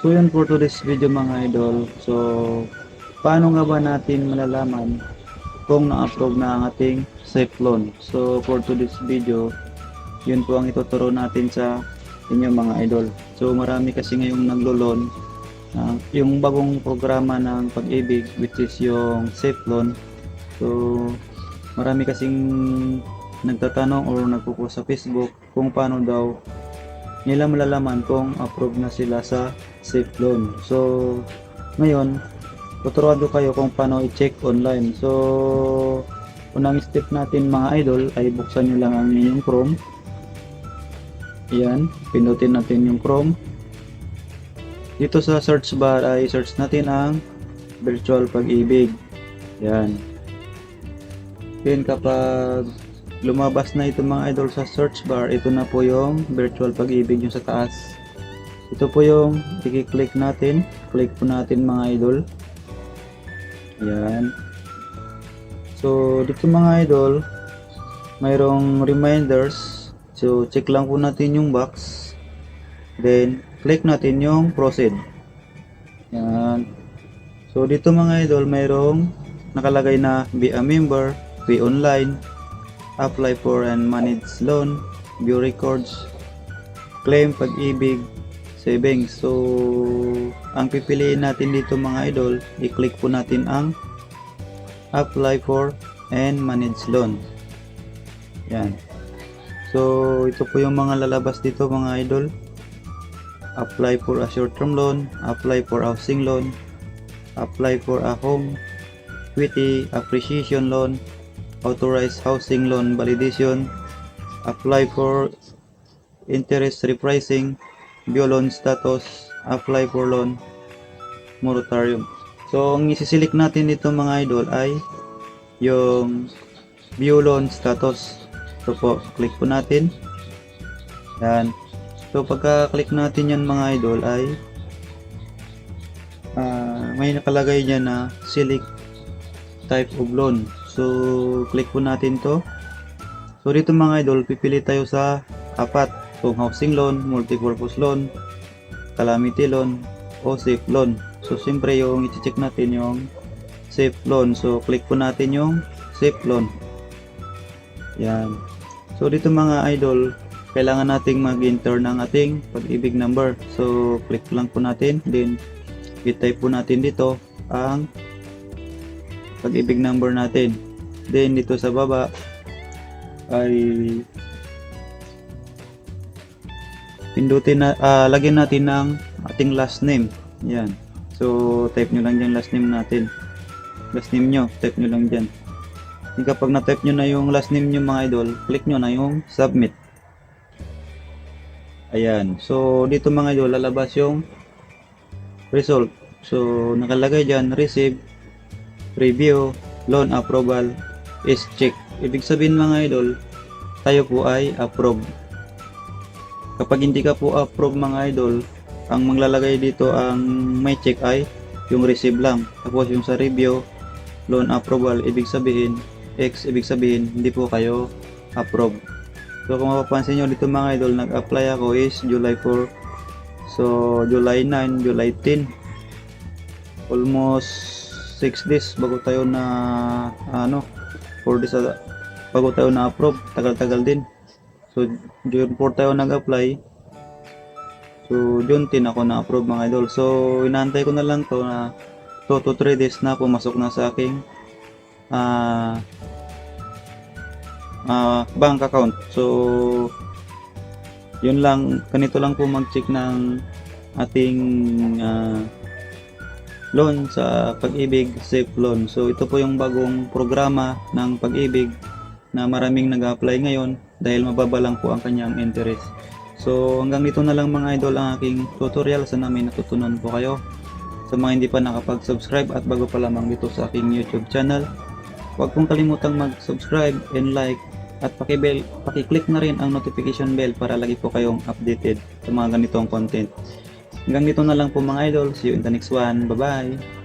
So yun for today's video mga idol. So paano nga ba natin malalaman kung na-approve na ang ating safe loan? So for today's video, yun po ang ituturo natin sa inyo mga idol. So marami kasi ngayong naglo-loan, yung bagong programa ng Pag-ibig which is yung safe loan. So marami kasing nagtatanong or nagpo-post sa Facebook kung paano daw nila malalaman kung approve na sila sa safe loan. So ngayon tuturuan ko kayo kung paano i-check online. So unang step natin mga idol ay buksan nyo lang ang inyong Chrome. Ayan, pindutin natin yung Chrome. Dito sa search bar ay search natin ang Virtual Pag-ibig. Ayan. Then kapag lumabas na ito mga idol sa search bar, ito na po yung Virtual Pag-ibig yung sa taas. Ito po yung i-click natin. Click po natin mga idol. Ayan. So dito mga idol, mayroong reminders. So check lang po natin yung box. Then click natin yung proceed. Ayan. So dito mga idol, mayroong nakalagay na be a member, pay online, apply for and manage loan, view records, claim Pag-ibig, savings. So ang pipiliin natin dito mga idol, i-click po natin ang apply for and manage loan. Yan. So ito po yung mga lalabas dito mga idol. Apply for a short-term loan, apply for housing loan, apply for a home equity appreciation loan, authorized housing loan validation, apply for interest repricing, view loan status, apply for loan moratorium. So ang isi-select natin dito mga idol ay yung view loan status. So po, click po natin. Yan. So pagka-click natin yan mga idol ay may nakalagay dyan na select type of loan. So click po natin to. So dito mga idol, pipili tayo sa apat. So housing loan, multipurpose loan, calamity loan, o safe loan. So siyempre yung i-check natin yung safe loan. So click po natin yung safe loan. Yan. So dito mga idol, kailangan nating mag-enter ng ating Pag-ibig number. So click lang po natin, then i-type po natin dito ang Pag-ibig number natin. Then dito sa baba ay pindutin na lagyan natin ng ating last name. Yan. So type nyo lang dyan last name natin. Last name nyo, type nyo lang dyan. Kapag na-type nyo na yung last name nyo mga idol, click nyo na yung submit. Ayan. So dito mga idol, lalabas yung result. So nakalagay dyan, receive, review, loan approval, is check. Ibig sabihin mga idol, tayo po ay approve. Kapag hindi ka po approve mga idol, ang maglalagay dito ang may check ay yung receive lang. Tapos yung sa review, loan approval, ibig sabihin X, ibig sabihin hindi po kayo approve. So kung mapapansin nyo dito mga idol, nag-apply ako is July 4. So July 9, July 10, almost 6 days bago tayo na 4 days bago tayo na approve. Tagal-tagal din. So June 4 tayo nag-apply. So June 10 ako na approve mga idol. So inaantay ko na lang to na 2 to 3 days na pumasok na sa aking bank account. So yun lang, ganito lang po mag-check ng ating loan sa Pag-ibig Safe Loan. So ito po yung bagong programa ng Pag-ibig na maraming nag-apply ngayon dahil mababa lang po ang kanyang interest. So hanggang dito na lang mga idol ang aking tutorial. Sana may natutunan po kayo. Sa mga hindi pa nakapag-subscribe at bago pa lamang dito sa aking YouTube channel, huwag pong kalimutang mag-subscribe and like at paki-click na rin ang notification bell para lagi po kayong updated sa mga ganitong content. Hanggang dito na lang po mga idol. See you in the next one. Bye bye!